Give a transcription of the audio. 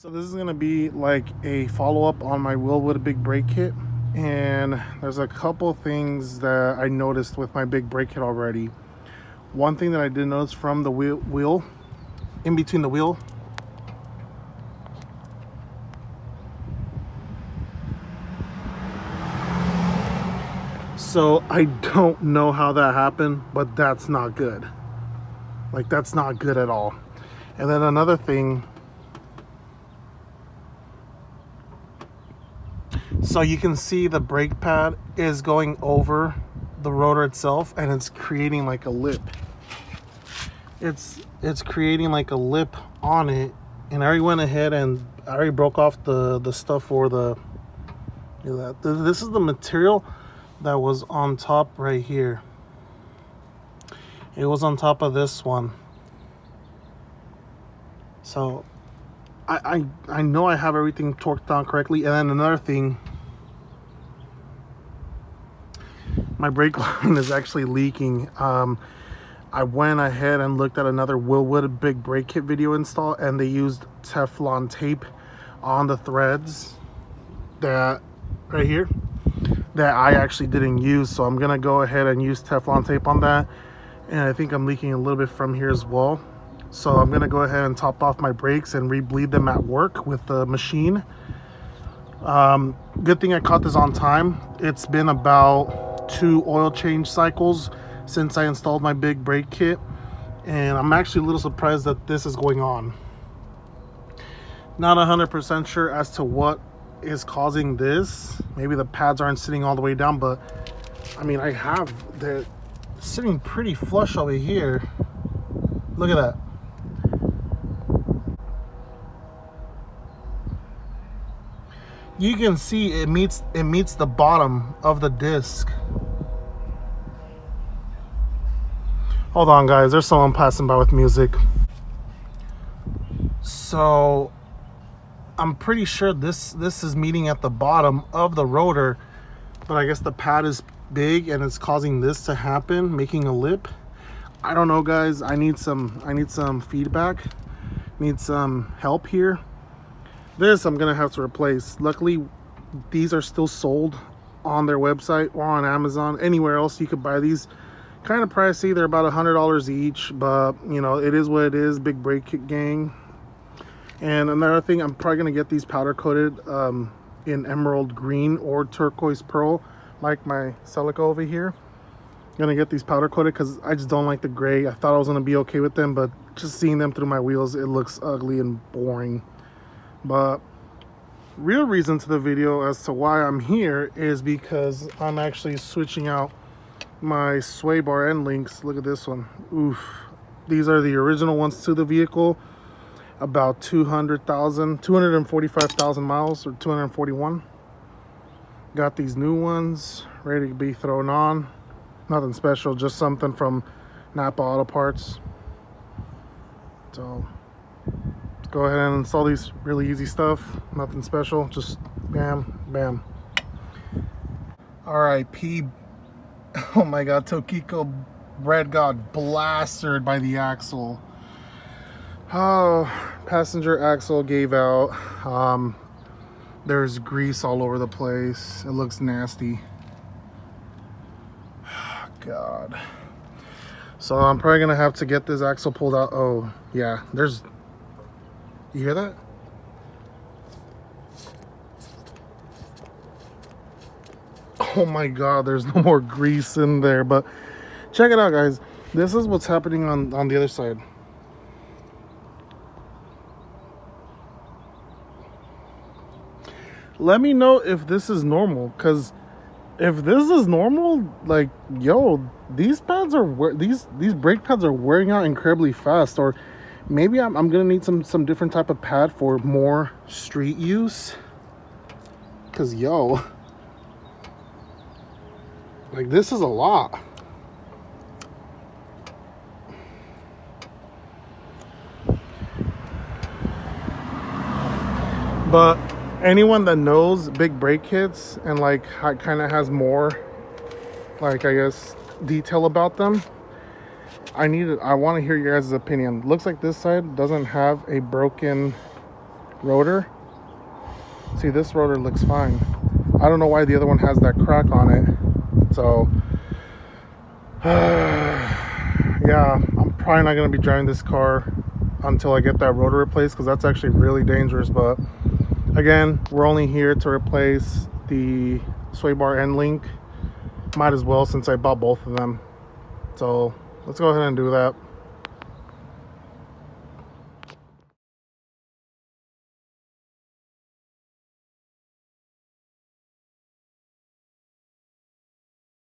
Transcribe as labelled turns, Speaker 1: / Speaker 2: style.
Speaker 1: So this is going to be like a follow-up on my Wilwood big brake kit, and there's a couple things that I noticed with my big brake kit already. One thing that I did notice from the wheel in between the wheel, so I don't know how that happened, but that's not good. Like, that's not good at all. And then another thing, so you can see the brake pad is going over the rotor itself, and it's creating like a lip. It's creating like a lip on it, and I already went ahead and I already broke off the stuff for the, this is the material that was on top right here. It was on top of this one. So I know I have everything torqued down correctly. And then another thing, my brake line is actually leaking. I went ahead and looked at another Wilwood big brake kit video install, and they used Teflon tape on the threads that right here that I actually didn't use. So I'm gonna go ahead and use Teflon tape on that, and I think I'm leaking a little bit from here as well. So I'm gonna go ahead and top off my brakes and re-bleed them at work with the machine. Good thing I caught this on time. It's been about 2 oil change cycles since I installed my big brake kit, and I'm actually a little surprised that this is going on. Not 100% sure as to what is causing this. Maybe the pads aren't sitting all the way down, but I mean, they're sitting pretty flush over here. Look at that. You can see it meets the bottom of the disc. Hold on, guys, there's someone passing by with music. So I'm pretty sure this is meeting at the bottom of the rotor, but I guess the pad is big and it's causing this to happen, making a lip. I don't know, guys. I need some feedback. Need some help here. This I'm gonna have to replace. Luckily, these are still sold on their website or on Amazon. Anywhere else you could buy these. Kind of pricey. They're about $100 each, but you know, it is what it is. Big brake kit gang. And another thing, I'm probably gonna get these powder coated in emerald green or turquoise pearl, like my Celica over here. Gonna get these powder coated because I just don't like the gray. I thought I was gonna be okay with them, but just seeing them through my wheels, it looks ugly and boring. But real reason to the video as to why I'm here is because I'm actually switching out my sway bar end links. Look at this one. Oof. These are the original ones to the vehicle. About 245,000 miles, or 241. Got these new ones ready to be thrown on. Nothing special, just something from Napa Auto Parts. So let's go ahead and install these. Really easy stuff, nothing special, just bam, bam. RIP. Oh my God, Tokiko Red got blasted by the axle. Oh, passenger axle gave out. There's grease all over the place. It looks nasty. God. So I'm probably gonna have to get this axle pulled out. Oh yeah, there's, you hear that? Oh my God, there's no more grease in there. But check it out, guys. This is what's happening on the other side. Let me know if this is normal, because if this is normal, like, yo, these pads are these brake pads are wearing out incredibly fast. Or maybe I'm gonna need some different type of pad for more street use, because yo, like, this is a lot. But anyone that knows big brake kits and like kind of has more, like, I guess, detail about them, I want to hear your guys' opinion. Looks like this side doesn't have a broken rotor. See, this rotor looks fine. I don't know why the other one has that crack on it. So yeah, I'm probably not going to be driving this car until I get that rotor replaced, because that's actually really dangerous. But again, we're only here to replace the sway bar end link. Might as well, since I bought both of them. So let's go ahead and do that.